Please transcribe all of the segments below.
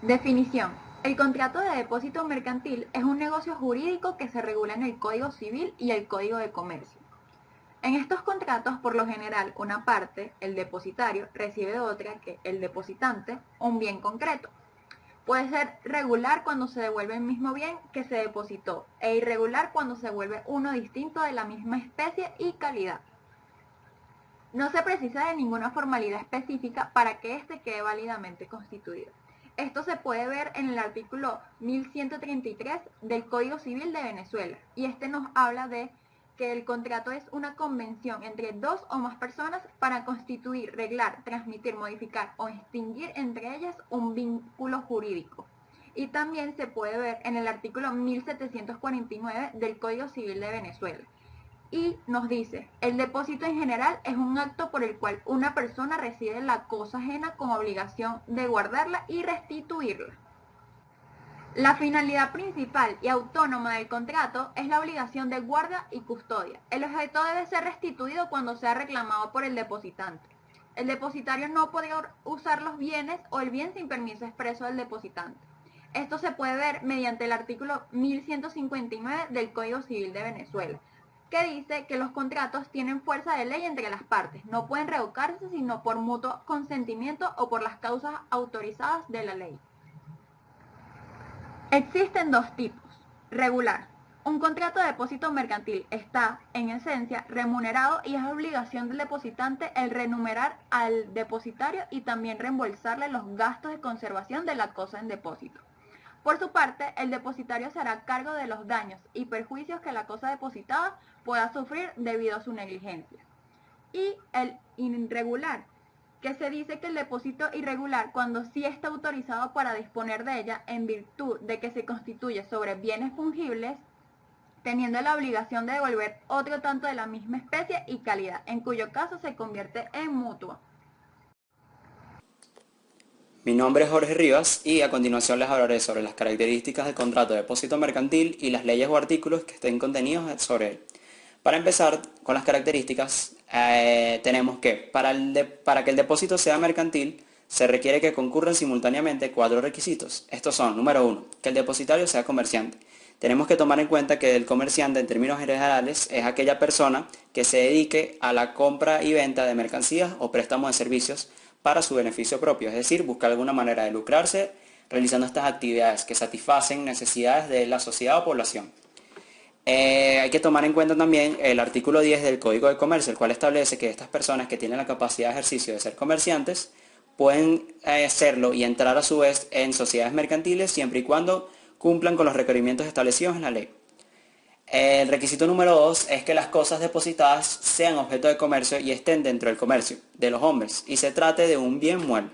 Definición. El contrato de depósito mercantil es un negocio jurídico que se regula en el Código Civil y el Código de Comercio. En estos contratos, por lo general, una parte, el depositario, recibe de otra, que el depositante, un bien concreto. Puede ser regular cuando se devuelve el mismo bien que se depositó e irregular cuando se devuelve uno distinto de la misma especie y calidad. No se precisa de ninguna formalidad específica para que éste quede válidamente constituido. Esto se puede ver en el artículo 1133 del Código Civil de Venezuela, y este nos habla de que el contrato es una convención entre dos o más personas para constituir, reglar, transmitir, modificar o extinguir entre ellas un vínculo jurídico. Y también se puede ver en el artículo 1749 del Código Civil de Venezuela. Y nos dice, el depósito en general es un acto por el cual una persona recibe la cosa ajena con obligación de guardarla y restituirla. La finalidad principal y autónoma del contrato es la obligación de guarda y custodia. El objeto debe ser restituido cuando sea reclamado por el depositante. El depositario no podrá usar los bienes o el bien sin permiso expreso del depositante. Esto se puede ver mediante el artículo 1159 del Código Civil de Venezuela, que dice que los contratos tienen fuerza de ley entre las partes, no pueden revocarse sino por mutuo consentimiento o por las causas autorizadas de la ley. Existen dos tipos. Regular. Un contrato de depósito mercantil está, en esencia, remunerado y es obligación del depositante el remunerar al depositario y también reembolsarle los gastos de conservación de la cosa en depósito. Por su parte, el depositario se hará cargo de los daños y perjuicios que la cosa depositada pueda sufrir debido a su negligencia. Y el irregular, que se dice que el depósito irregular, cuando sí está autorizado para disponer de ella en virtud de que se constituye sobre bienes fungibles, teniendo la obligación de devolver otro tanto de la misma especie y calidad, en cuyo caso se convierte en mutuo. Mi nombre es Jorge Rivas y a continuación les hablaré sobre las características del contrato de depósito mercantil y las leyes o artículos que estén contenidos sobre él. Para empezar con las características, tenemos que para que el depósito sea mercantil se requiere que concurran simultáneamente cuatro requisitos. Estos son, número 1, que el depositario sea comerciante. Tenemos que tomar en cuenta que el comerciante en términos generales es aquella persona que se dedique a la compra y venta de mercancías o préstamos de servicios para su beneficio propio, es decir, buscar alguna manera de lucrarse realizando estas actividades que satisfacen necesidades de la sociedad o población. Hay que tomar en cuenta también el artículo 10 del Código de Comercio, el cual establece que estas personas que tienen la capacidad de ejercicio de ser comerciantes pueden hacerlo y entrar a su vez en sociedades mercantiles siempre y cuando cumplan con los requerimientos establecidos en la ley. El requisito número 2 es que las cosas depositadas sean objeto de comercio y estén dentro del comercio de los hombres y se trate de un bien mueble.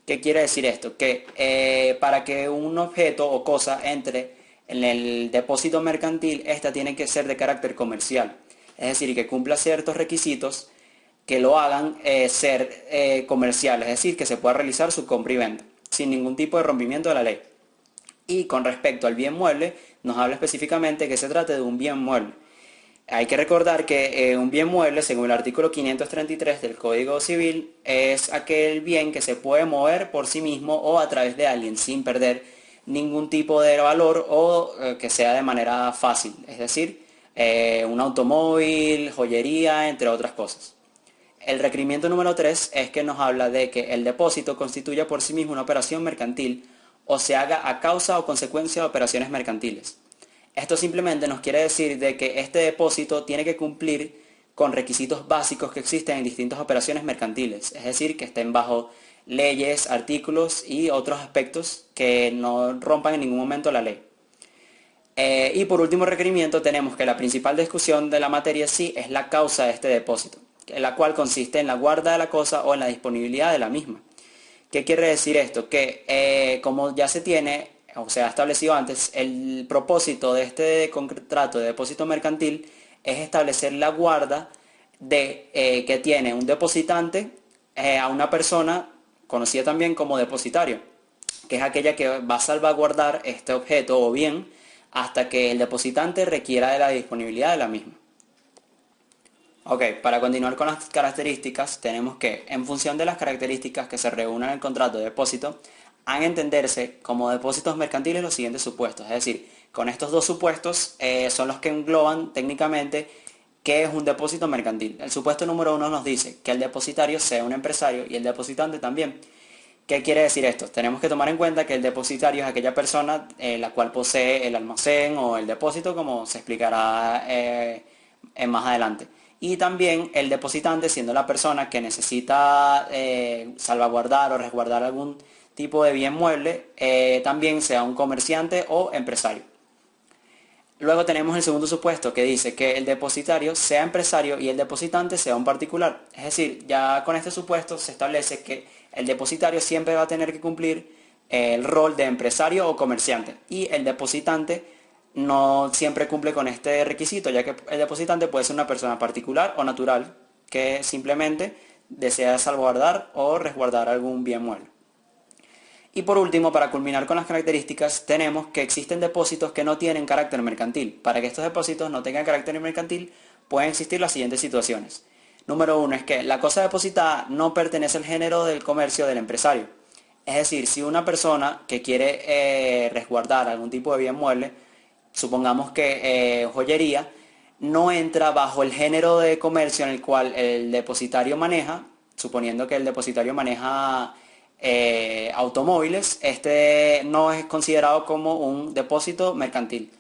¿Qué quiere decir esto? Que para que un objeto o cosa entre en el depósito mercantil, esta tiene que ser de carácter comercial. Es decir, que cumpla ciertos requisitos que lo hagan ser comercial, es decir, que se pueda realizar su compra y venta, sin ningún tipo de rompimiento de la ley. Y con respecto al bien mueble, nos habla específicamente que se trate de un bien mueble. Hay que recordar que un bien mueble, según el artículo 533 del Código Civil, es aquel bien que se puede mover por sí mismo o a través de alguien sin perder ningún tipo de valor o que sea de manera fácil, es decir, un automóvil, joyería, entre otras cosas. El requerimiento número 3 es que nos habla de que el depósito constituya por sí mismo una operación mercantil o se haga a causa o consecuencia de operaciones mercantiles. Esto simplemente nos quiere decir de que este depósito tiene que cumplir con requisitos básicos que existen en distintas operaciones mercantiles, es decir, que estén bajo leyes, artículos y otros aspectos que no rompan en ningún momento la ley. Y por último requerimiento tenemos que la principal discusión de la materia sí es la causa de este depósito, la cual consiste en la guarda de la cosa o en la disponibilidad de la misma. ¿Qué quiere decir esto? Que como ya se tiene, o se ha establecido antes, el propósito de este contrato de depósito mercantil es establecer la guarda que tiene un depositante a una persona conocida también como depositario, que es aquella que va a salvaguardar este objeto o bien hasta que el depositante requiera de la disponibilidad de la misma. Ok, para continuar con las características, tenemos que, en función de las características que se reúnan en el contrato de depósito, han entenderse como depósitos mercantiles los siguientes supuestos. Es decir, con estos dos supuestos son los que engloban técnicamente qué es un depósito mercantil. El supuesto número 1 nos dice que el depositario sea un empresario y el depositante también. ¿Qué quiere decir esto? Tenemos que tomar en cuenta que el depositario es aquella persona la cual posee el almacén o el depósito, como se explicará más adelante. Y también el depositante siendo la persona que necesita salvaguardar o resguardar algún tipo de bien mueble, también sea un comerciante o empresario. Luego tenemos el segundo supuesto que dice que el depositario sea empresario y el depositante sea un particular. Es decir, ya con este supuesto se establece que el depositario siempre va a tener que cumplir el rol de empresario o comerciante y el depositante no siempre cumple con este requisito, ya que el depositante puede ser una persona particular o natural que simplemente desea salvaguardar o resguardar algún bien mueble. Y por último, para culminar con las características, tenemos que existen depósitos que no tienen carácter mercantil. Para que estos depósitos no tengan carácter mercantil, pueden existir las siguientes situaciones. Número 1 es que la cosa depositada no pertenece al género del comercio del empresario. Es decir, si una persona que quiere resguardar algún tipo de bien mueble, supongamos que joyería, no entra bajo el género de comercio en el cual el depositario maneja, suponiendo que el depositario maneja automóviles, este no es considerado como un depósito mercantil.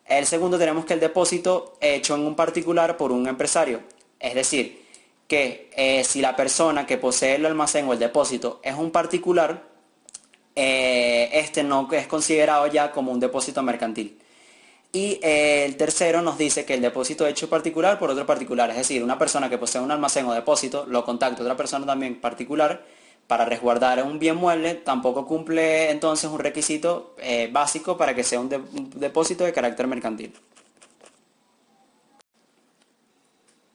El segundo tenemos que el depósito hecho en un particular por un empresario, es decir, que si la persona que posee el almacén o el depósito es un particular, este no es considerado ya como un depósito mercantil. Y el tercero nos dice que el depósito hecho particular por otro particular, es decir, una persona que posee un almacén o depósito, lo contacta otra persona también particular para resguardar un bien mueble, tampoco cumple entonces un requisito básico para que sea un depósito de carácter mercantil.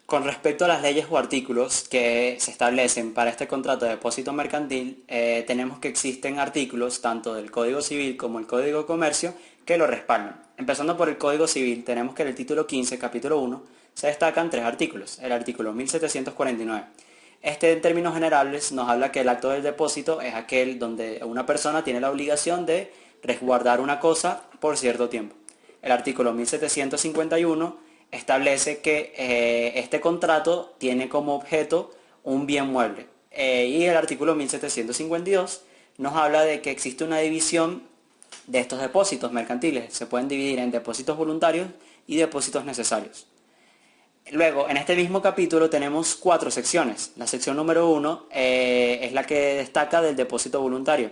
Con respecto a las leyes o artículos que se establecen para este contrato de depósito mercantil, tenemos que existen artículos tanto del Código Civil como el Código de Comercio que lo respaldan. Empezando por el Código Civil, tenemos que en el título 15, capítulo 1, se destacan tres artículos. El artículo 1749. Este en términos generales nos habla que el acto del depósito es aquel donde una persona tiene la obligación de resguardar una cosa por cierto tiempo. El artículo 1751 establece que este contrato tiene como objeto un bien mueble. Y el artículo 1752 nos habla de que existe una división de estos depósitos mercantiles. Se pueden dividir en depósitos voluntarios y depósitos necesarios. Luego, en este mismo capítulo tenemos 4 secciones. La sección número 1 es la que destaca del depósito voluntario.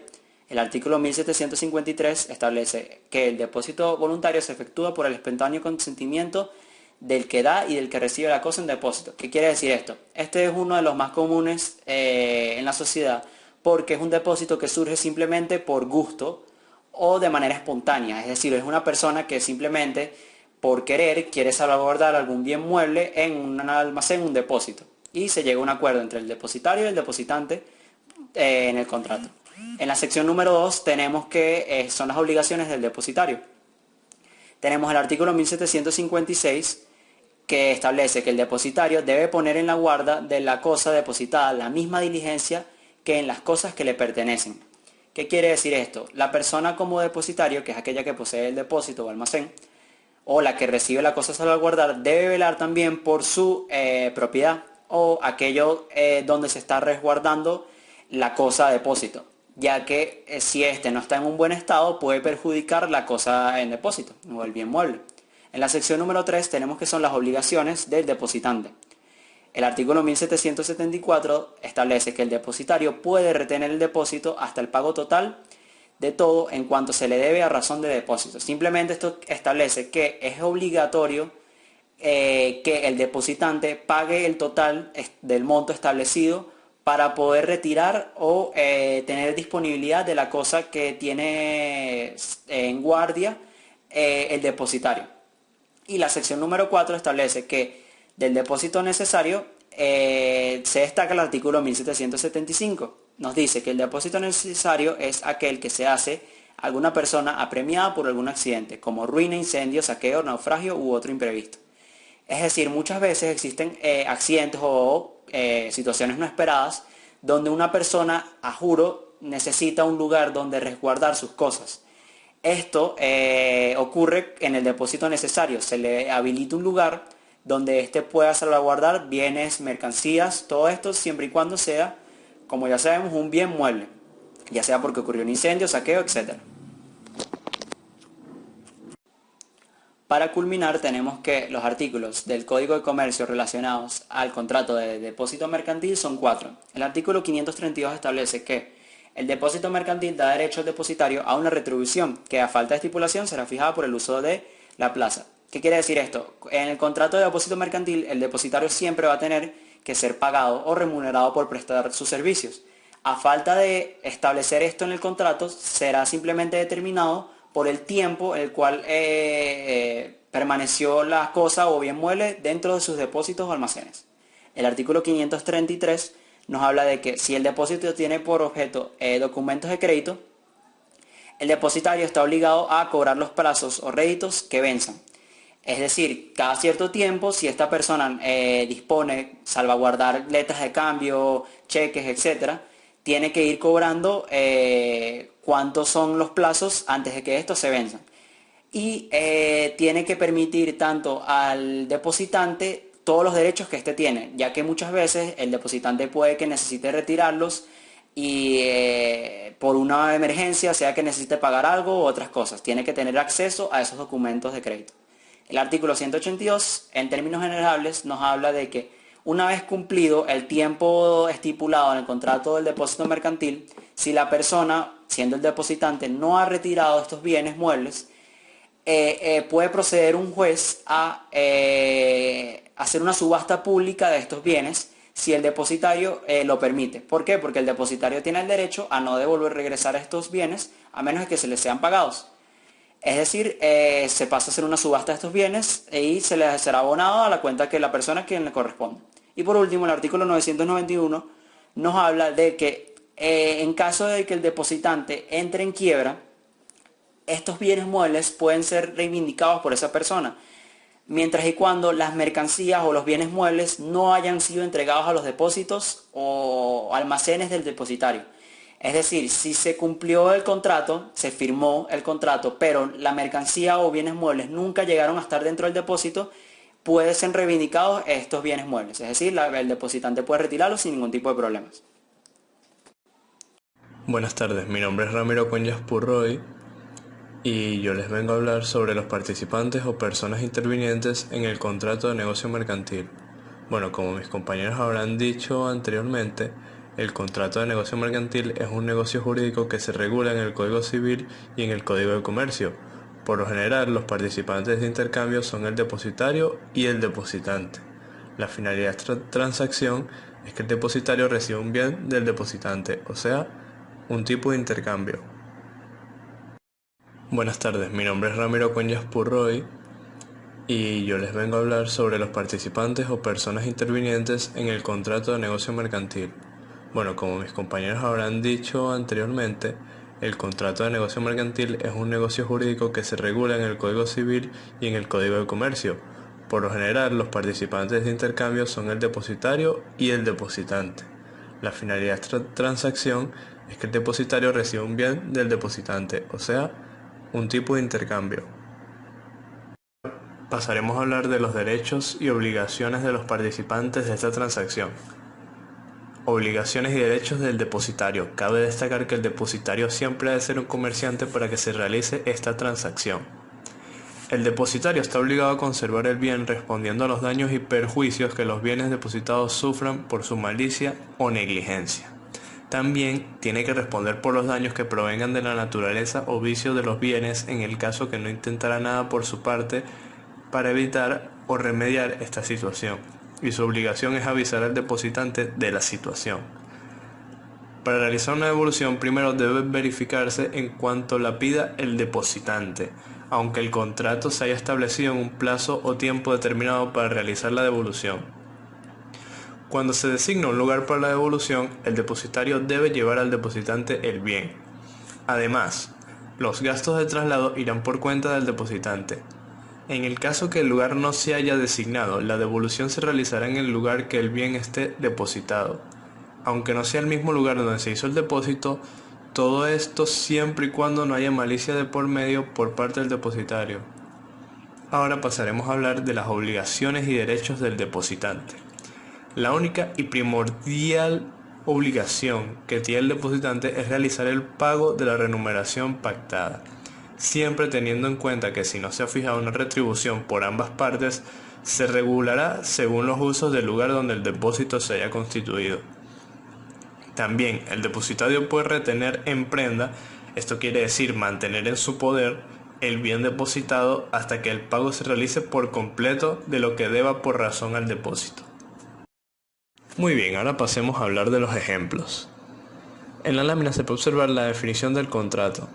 El artículo 1753 establece que el depósito voluntario se efectúa por el espontáneo consentimiento del que da y del que recibe la cosa en depósito. ¿Qué quiere decir esto? Este es uno de los más comunes en la sociedad porque es un depósito que surge simplemente por gusto o de manera espontánea. Es decir, es una persona que simplemente por querer quiere salvaguardar algún bien mueble en un almacén, un depósito. Y se llega a un acuerdo entre el depositario y el depositante en el contrato. En la sección número 2 tenemos que son las obligaciones del depositario. Tenemos el artículo 1756 que establece que el depositario debe poner en la guarda de la cosa depositada la misma diligencia que en las cosas que le pertenecen. ¿Qué quiere decir esto? La persona como depositario, que es aquella que posee el depósito o almacén, o la que recibe la cosa a salvaguardar, debe velar también por su propiedad o aquello donde se está resguardando la cosa a depósito, ya que si éste no está en un buen estado puede perjudicar la cosa en depósito o el bien mueble. En la sección número 3 tenemos que son las obligaciones del depositante. El artículo 1774 establece que el depositario puede retener el depósito hasta el pago total de todo en cuanto se le debe a razón de depósito. Simplemente esto establece que es obligatorio que el depositante pague el total del monto establecido para poder retirar o tener disponibilidad de la cosa que tiene en guardia el depositario. Y la sección número 4 establece que del depósito necesario se destaca el artículo 1775. Nos dice que el depósito necesario es aquel que se hace a alguna persona apremiada por algún accidente, como ruina, incendio, saqueo, naufragio u otro imprevisto. Es decir, muchas veces existen accidentes o situaciones no esperadas donde una persona, a juro, necesita un lugar donde resguardar sus cosas. Esto ocurre en el depósito necesario. Se le habilita un lugar donde éste pueda salvaguardar bienes, mercancías, todo esto siempre y cuando sea, como ya sabemos, un bien mueble, ya sea porque ocurrió un incendio, saqueo, etc. Para culminar, tenemos que los artículos del Código de Comercio relacionados al contrato de depósito mercantil son 4. El artículo 532 establece que el depósito mercantil da derecho al depositario a una retribución que, a falta de estipulación, será fijada por el uso de la plaza. ¿Qué quiere decir esto? En el contrato de depósito mercantil, el depositario siempre va a tener que ser pagado o remunerado por prestar sus servicios. A falta de establecer esto en el contrato, será simplemente determinado por el tiempo en el cual permaneció la cosa o bien mueble dentro de sus depósitos o almacenes. El artículo 533 nos habla de que si el depósito tiene por objeto documentos de crédito, el depositario está obligado a cobrar los plazos o réditos que venzan. Es decir, cada cierto tiempo, si esta persona dispone salvaguardar letras de cambio, cheques, etc., tiene que ir cobrando cuántos son los plazos antes de que estos se venzan. Y tiene que permitir tanto al depositante todos los derechos que éste tiene, ya que muchas veces el depositante puede que necesite retirarlos y por una emergencia, sea que necesite pagar algo u otras cosas, tiene que tener acceso a esos documentos de crédito. El artículo 182, en términos generales, nos habla de que una vez cumplido el tiempo estipulado en el contrato del depósito mercantil, si la persona, siendo el depositante, no ha retirado estos bienes muebles, puede proceder un juez a hacer una subasta pública de estos bienes si el depositario lo permite. ¿Por qué? Porque el depositario tiene el derecho a no devolver regresar estos bienes a menos de que se les sean pagados. Es decir, se pasa a hacer una subasta de estos bienes y se les será abonado a la cuenta que la persona a quien le corresponde. Y por último, el artículo 991 nos habla de que en caso de que el depositante entre en quiebra, estos bienes muebles pueden ser reivindicados por esa persona, mientras y cuando las mercancías o los bienes muebles no hayan sido entregados a los depósitos o almacenes del depositario. Es decir, si se cumplió el contrato, se firmó el contrato, pero la mercancía o bienes muebles nunca llegaron a estar dentro del depósito, pueden ser reivindicados estos bienes muebles. Es decir, el depositante puede retirarlos sin ningún tipo de problemas. Buenas tardes, mi nombre es Ramiro Cueñas Purroy y yo les vengo a hablar sobre los participantes o personas intervinientes en el contrato de negocio mercantil. Bueno, como mis compañeros habrán dicho anteriormente, el contrato de negocio mercantil es un negocio jurídico que se regula en el Código Civil y en el Código de Comercio. Por lo general, los participantes de intercambio son el depositario y el depositante. La finalidad de esta transacción es que el depositario reciba un bien del depositante, o sea, un tipo de intercambio. Buenas tardes, mi nombre es Ramiro Cueñas Purroy y yo les vengo a hablar sobre los participantes o personas intervinientes en el contrato de negocio mercantil. Bueno, como mis compañeros habrán dicho anteriormente, el contrato de negocio mercantil es un negocio jurídico que se regula en el Código Civil y en el Código de Comercio. Por lo general, los participantes de intercambio son el depositario y el depositante. La finalidad de esta transacción es que el depositario reciba un bien del depositante, o sea, un tipo de intercambio. Pasaremos a hablar de los derechos y obligaciones de los participantes de esta transacción. Obligaciones y derechos del depositario. Cabe destacar que el depositario siempre ha de ser un comerciante para que se realice esta transacción. El depositario está obligado a conservar el bien respondiendo a los daños y perjuicios que los bienes depositados sufran por su malicia o negligencia. También tiene que responder por los daños que provengan de la naturaleza o vicio de los bienes en el caso que no intentara nada por su parte para evitar o remediar esta situación. Y su obligación es avisar al depositante de la situación. Para realizar una devolución primero debe verificarse en cuanto la pida el depositante, aunque el contrato se haya establecido en un plazo o tiempo determinado para realizar la devolución. Cuando se designa un lugar para la devolución, el depositario debe llevar al depositante el bien. Además, los gastos de traslado irán por cuenta del depositante. En el caso que el lugar no se haya designado, la devolución se realizará en el lugar que el bien esté depositado. Aunque no sea el mismo lugar donde se hizo el depósito, Todo esto siempre y cuando no haya malicia de por medio por parte del depositario. Ahora pasaremos a hablar de las obligaciones y derechos del depositante. La única y primordial obligación que tiene el depositante es realizar el pago de la remuneración pactada, siempre teniendo en cuenta que si no se ha fijado una retribución por ambas partes, se regulará según los usos del lugar donde el depósito se haya constituido. También el depositario puede retener en prenda, esto quiere decir mantener en su poder, el bien depositado hasta que el pago se realice por completo de lo que deba por razón al depósito. Muy bien, ahora pasemos a hablar de los ejemplos. En la lámina se puede observar la definición del contrato.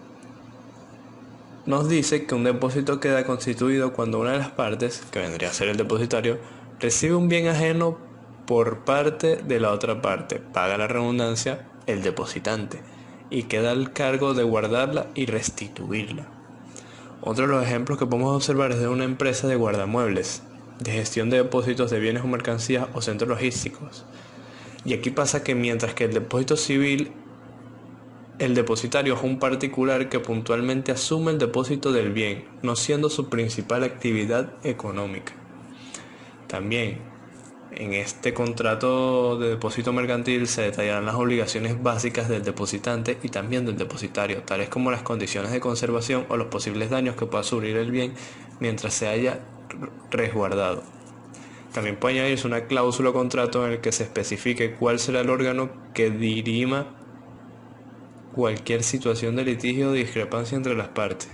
Nos dice que un depósito queda constituido cuando una de las partes, que vendría a ser el depositario, recibe un bien ajeno por parte de la otra parte, paga la redundancia, el depositante, y queda al cargo de guardarla y restituirla. Otro de los ejemplos que podemos observar es de una empresa de guardamuebles, de gestión de depósitos de bienes o mercancías o centros logísticos. Y aquí pasa que mientras que el depósito civil, el depositario es un particular que puntualmente asume el depósito del bien, no siendo su principal actividad económica. También, en este contrato de depósito mercantil se detallarán las obligaciones básicas del depositante y también del depositario, tales como las condiciones de conservación o los posibles daños que pueda sufrir el bien mientras se haya resguardado. También puede añadirse una cláusula o contrato en el que se especifique cuál será el órgano que dirima cualquier situación de litigio o de discrepancia entre las partes.